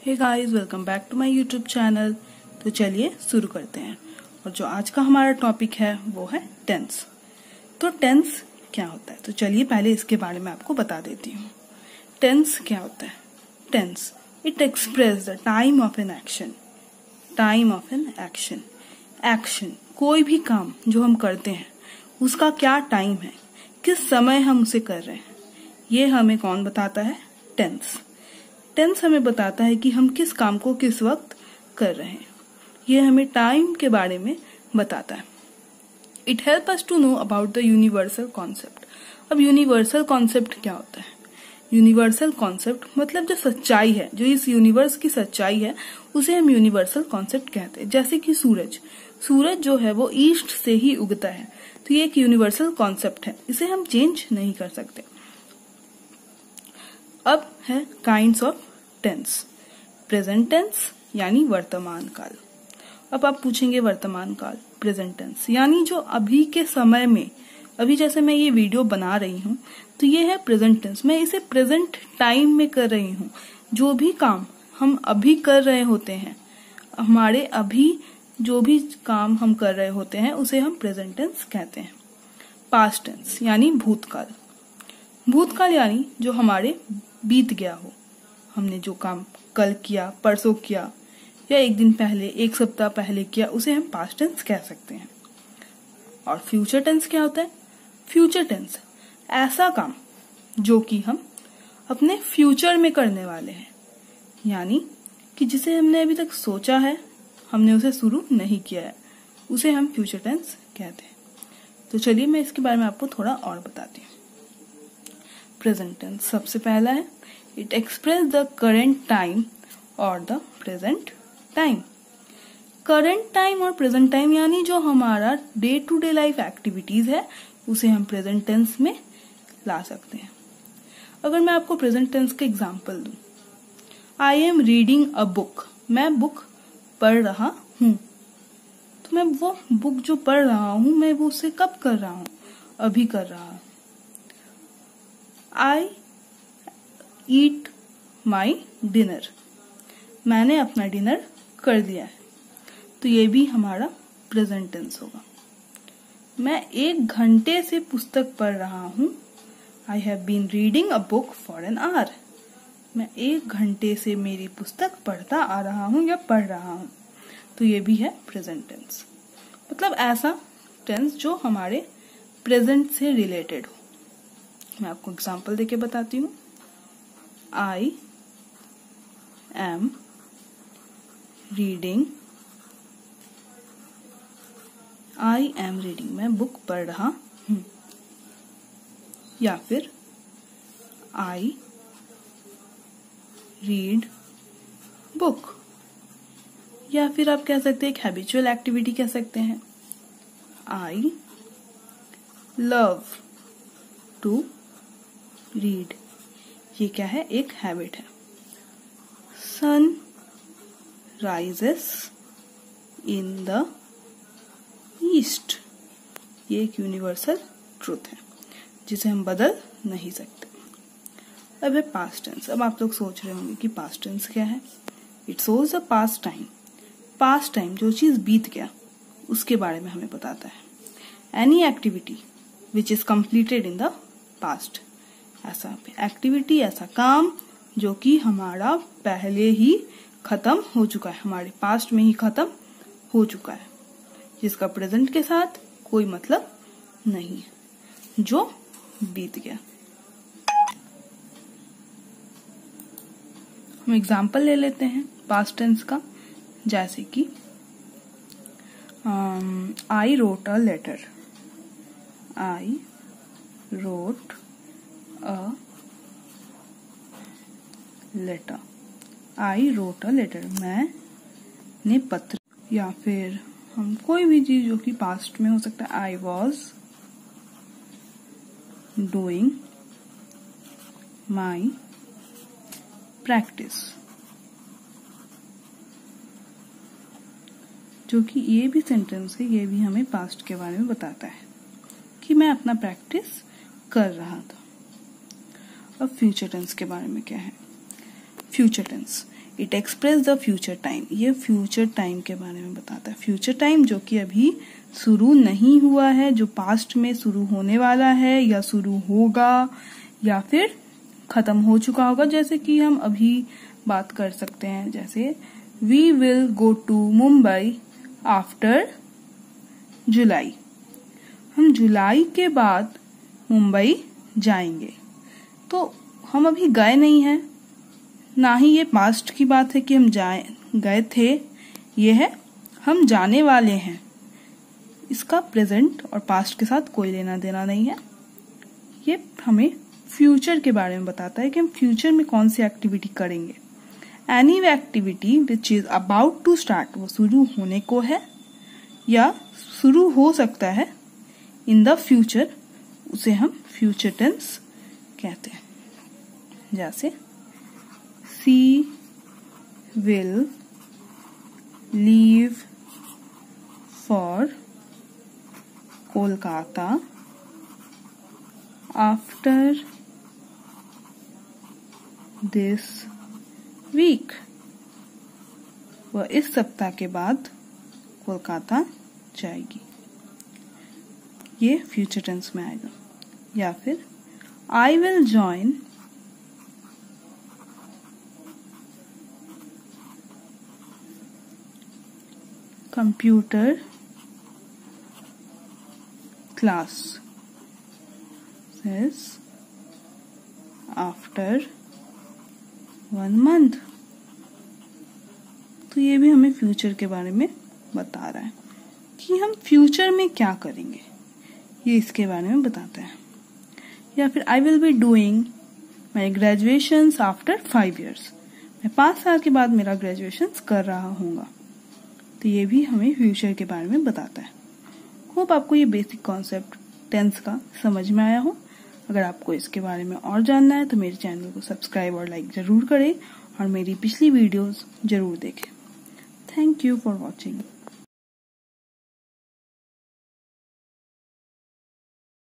Hey guys, welcome back to my YouTube channel. तो चलिए शुरू करते हैं। और जो आज का हमारा टॉपिक है वो है टेंस। तो टेंस क्या होता है, तो चलिए पहले इसके बारे में आपको बता देती हूँ। टेंस क्या होता है? Tense it express the time of an action. Time of an action, action कोई भी काम जो हम करते हैं उसका क्या टाइम है, किस समय हम उसे कर रहे हैं, ये हमें कौन बताता है? टेंस। टेंस हमें बताता है कि हम किस काम को किस वक्त कर रहे हैं। ये हमें टाइम के बारे में बताता है। It help us to know about the universal concept. अब यूनिवर्सल कॉन्सेप्ट क्या होता है? यूनिवर्सल कॉन्सेप्ट मतलब जो सच्चाई है, जो इस यूनिवर्स की सच्चाई है, उसे हम यूनिवर्सल कॉन्सेप्ट कहते हैं। जैसे कि सूरज जो है वो ईस्ट से ही उगता है, तो ये एक यूनिवर्सल कॉन्सेप्ट है, इसे हम चेंज नहीं कर सकते। अब है kinds of tense. Present tense यानी वर्तमान काल। अब आप पूछेंगे वर्तमान काल, प्रेजेंट टेंस यानी जो अभी के समय में, अभी जैसे मैं ये वीडियो बना रही हूँ तो ये है प्रेजेंट टेंस। मैं इसे प्रेजेंट टाइम में कर रही हूँ। जो भी काम हम अभी कर रहे होते हैं, हमारे अभी जो भी काम हम कर रहे होते हैं उसे हम प्रेजेंट टेंस कहते हैं। पास्ट टेंस यानी भूतकाल। भूतकाल यानी जो हमारे बीत गया हो, हमने जो काम कल किया, परसों किया, या एक दिन पहले, एक सप्ताह पहले किया, उसे हम पास्ट टेंस कह सकते हैं। और फ्यूचर टेंस क्या होता है? फ्यूचर टेंस ऐसा काम जो कि हम अपने फ्यूचर में करने वाले हैं, यानी कि जिसे हमने अभी तक सोचा है, हमने उसे शुरू नहीं किया है, उसे हम फ्यूचर टेंस कहते हैं। तो चलिए मैं इसके बारे में आपको थोड़ा और बताती हूँ। प्रेजेंट टेंस सबसे पहला है, it express the current time और the present time. Current time और प्रेजेंट टाइम यानी जो हमारा day to day life activities है उसे हम प्रेजेंट टेंस में ला सकते हैं। अगर मैं आपको प्रेजेंट टेंस का एग्जांपल दूं, I am reading a book, मैं बुक पढ़ रहा हूं, तो मैं वो बुक जो पढ़ रहा हूं मैं वो उसे कब कर रहा हूं? अभी कर रहा हूं। आई ईट माई डिनर, मैंने अपना डिनर कर दिया है, तो ये भी हमारा प्रेजेंट टेंस होगा। मैं 1 घंटे से पुस्तक पढ़ रहा हूं, I have been reading a book for an hour, मैं 1 घंटे से मेरी पुस्तक पढ़ता आ रहा हूं या पढ़ रहा हूं, तो ये भी है प्रेजेंट टेंस। मतलब ऐसा टेंस जो हमारे प्रेजेंट से रिलेटेड हो। मैं आपको एग्जांपल देके बताती हूँ। I am reading, I am reading, मैं बुक पढ़ रहा हूं। या फिर आई रीड बुक। या फिर आप कह सकते हैं एक हैबिचुअल एक्टिविटी कह सकते हैं, आई लव टू रीड। ये क्या है? एक हैबिट है। Sun rises in the east, ये एक यूनिवर्सल ट्रूथ है जिसे हम बदल नहीं सकते। अब है पास्ट टेंस। अब आप लोग सोच रहे होंगे कि पास्ट टेंस क्या है? It shows the past time. Past time जो चीज बीत गया उसके बारे में हमें बताता है। Any activity which is completed in the past, ऐसा एक्टिविटी, ऐसा काम जो कि हमारा पहले ही खत्म हो चुका है, हमारे पास्ट में ही खत्म हो चुका है, जिसका प्रेजेंट के साथ कोई मतलब नहीं है, जो बीत गया। हम एग्जाम्पल ले लेते हैं पास्ट टेंस का, जैसे कि I wrote a letter, I wrote a letter, I wrote a letter, मैंने पत्र। या फिर हम कोई भी चीज जो कि पास्ट में हो सकता है, I was doing my practice, जो कि ये भी सेंटेंस है, ये भी हमें पास्ट के बारे में बताता है कि मैं अपना प्रैक्टिस कर रहा था। अब फ्यूचर टेंस के बारे में क्या है? Future tense it express the future time, ये फ्यूचर टाइम के बारे में बताता है। फ्यूचर टाइम जो कि अभी शुरू नहीं हुआ है, जो पास्ट में शुरू होने वाला है या शुरू होगा या फिर खत्म हो चुका होगा। जैसे कि हम अभी बात कर सकते हैं, जैसे we will go to Mumbai after July, हम जुलाई के बाद मुंबई जाएंगे। तो हम अभी गए नहीं हैं, ना ही ये पास्ट की बात है कि हम गए थे, ये है हम जाने वाले हैं। इसका प्रेजेंट और पास्ट के साथ कोई लेना देना नहीं है। ये हमें फ्यूचर के बारे में बताता है कि हम फ्यूचर में कौन सी एक्टिविटी करेंगे। Any activity which is about to start, वो शुरू होने को है या शुरू हो सकता है इन द फ्यूचर, उसे हम फ्यूचर टेंस कहते हैं। जैसे she will leave for Kolkata after this week, वह इस सप्ताह के बाद कोलकाता जाएगी, ये फ्यूचर टेंस में आएगा। या फिर I will join computer class after 1 month। तो ये भी हमें फ्यूचर के बारे में बता रहा है कि हम फ्यूचर में क्या करेंगे, ये इसके बारे में बताता है। या फिर I will be doing my graduation after 5 years, मैं 5 साल के बाद मेरा ग्रेजुएशन कर रहा हूँगा। तो ये भी हमें फ्यूचर के बारे में बताता है। होप आपको ये बेसिक कॉन्सेप्ट टेंस का समझ में आया हो। अगर आपको इसके बारे में और जानना है तो मेरे चैनल को सब्सक्राइब और लाइक जरूर करें और मेरी पिछली वीडियोस जरूर देखें। Thank you for watching.